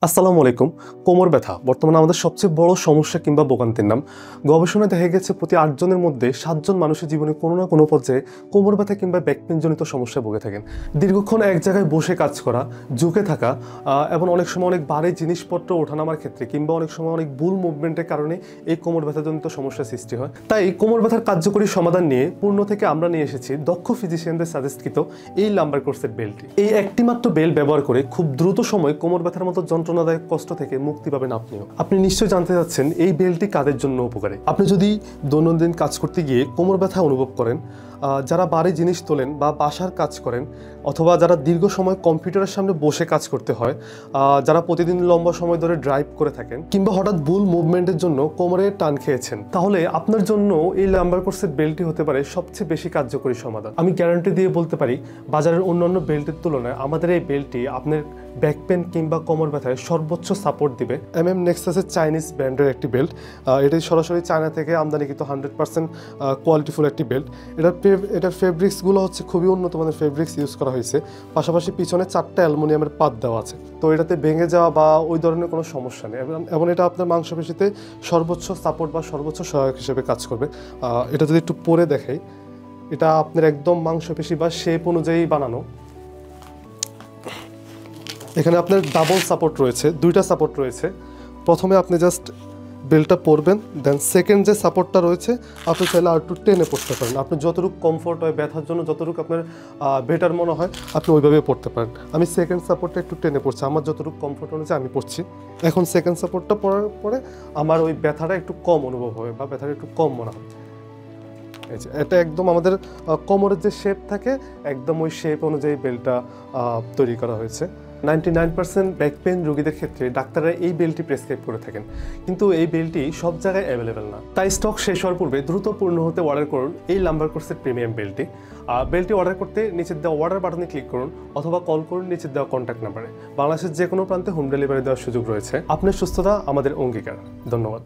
আসসালামু আলাইকুম। কোমর ব্যথা বর্তমানে আমাদের সবচেয়ে বড় সমস্যা কিংবা ভোগান্তির নাম। গবেষণায় দেখা গেছে প্রতি ৮ জনের মধ্যে ৭ জন মানুষের জীবনে কোনো না কোনো পর্যায়ে কোমর ব্যথা কিংবা ব্যাকপেইনজনিত সমস্যায় ভুগে থাকেন। দীর্ঘক্ষণ এক জায়গায় বসে কাজ করা, ঝুঁকে থাকা এবং অনেক সময় অনেক ভারী জিনিসপত্র ওঠানামার ক্ষেত্রে কিংবা অনেক সময় অনেক ভুল মুভমেন্টের কারণে এই কোমর ব্যথাজনিত সমস্যার সৃষ্টি হয়। তাই কোমর ব্যথার কার্যকরী সমাধান নিয়ে পূর্ণ থেকে আমরা নিয়ে এসেছি দক্ষ ফিজিশিয়ানদের সাজেস্টকৃত এই লাম্বার কোর্সের বেল্টটি। এই একটি মাত্র বেল্ট ব্যবহার করে খুব দ্রুত সময়ে কোমর ব্যথার মতো যন্ত্রণাদায়ক কষ্ট থেকে মুক্তি পাবেন আপনিও। আপনি নিশ্চয়ই জানতে চাচ্ছেন এই বেল্টটি কাদের জন্য উপকারী। আপনি যদি দৈনন্দিন কাজ করতে গিয়ে কোমর ব্যথা অনুভব করেন, যারা ভারী জিনিস তোলেন বা বাসার কাজ করেন, অথবা যারা দীর্ঘ সময় কম্পিউটারের সামনে বসে কাজ করতে হয়, যারা প্রতিদিন লম্বা সময় ধরে ড্রাইভ করে থাকেন কিংবা হঠাৎ ভুল মুভমেন্টের জন্য কোমরে টান খেয়েছেন, তাহলে আপনার জন্য এই লাম্বার কোর্সের বেল্টটি হতে পারে সবচেয়ে বেশি কার্যকরী সমাধান। আমি গ্যারান্টি দিয়ে বলতে পারি বাজারের অন্যান্য বেল্টের তুলনায় আমাদের এই বেল্টটি আপনার ব্যাক পেন কিংবা কোমর ব্যথায় সর্বোচ্চ সাপোর্ট দিবে। নেক্সাসের চাইনিজ ব্র্যান্ডের একটি বেল্ট, এটি সরাসরি চায়না থেকে আমদানিকৃত 100% কোয়ালিটিফুল একটি বেল্ট। এটার ফেব্রিক্সগুলো হচ্ছে খুবই উন্নত মানের ফেব্রিক্স ইউজ করা হয়েছে। পাশাপাশি পিছনে 4টা অ্যালুমিনিয়ামের পাত দেওয়া আছে, তো এটাতে ভেঙে যাওয়া বা ওই ধরনের কোনো সমস্যা নেই এবং এটা আপনার মাংসপেশিতে সর্বোচ্চ সাপোর্ট বা সর্বোচ্চ সহায়ক হিসেবে কাজ করবে। এটা যদি একটু পরে দেখাই, এটা আপনার একদম মাংসপেশি বা শেপ অনুযায়ী বানানো। এখানে আপনার ডাবল সাপোর্ট রয়েছে, 2টা সাপোর্ট রয়েছে। প্রথমে আপনি জাস্ট বেল্টটা পরবেন, দেন সেকেন্ড যে সাপোর্টটা রয়েছে আপনি চাইলে আর একটু টেনে পড়তে পারেন। আপনি যতটুকু কমফোর্ট হয়, ব্যথার জন্য যতটুকু আপনার বেটার মনে হয় আপনি ওইভাবে পড়তে পারেন। আমি সেকেন্ড সাপোর্টটা একটু টেনে পড়ছি, আমার যতটুকু কমফোর্ট অনুযায়ী আমি পড়ছি। এখন সেকেন্ড সাপোর্টটা পরার পরে আমার ওই ব্যথাটা একটু কম অনুভব হবে বা ব্যথাটা একটু কম মনে হয়। এটা একদম আমাদের কোমরের যে শেপ থাকে একদম ওই শেপ অনুযায়ী বেল্টটা তৈরি করা হয়েছে। 99% ব্যাক পেন রোগীদের ক্ষেত্রে ডাক্তাররা এই বেল্টটি প্রেসক্রাইব করে থাকেন, কিন্তু এই বেল্টটি সব জায়গায় অ্যাভেলেবেল না। তাই স্টক শেষ হওয়ার পূর্বে দ্রুত পূর্ণ হতে অর্ডার করুন এই লাম্বার কোর্সের প্রিমিয়াম বেল্টটি। বেল্টটি অর্ডার করতে নিচের দেওয়া অর্ডার বাটনে ক্লিক করুন অথবা কল করুন নিচের দেওয়া কন্ট্যাক্ট নাম্বারে। বাংলাদেশের যে কোনো প্রান্তে হোম ডেলিভারি দেওয়ার সুযোগ রয়েছে। আপনার সুস্থতা আমাদের অঙ্গীকার। ধন্যবাদ।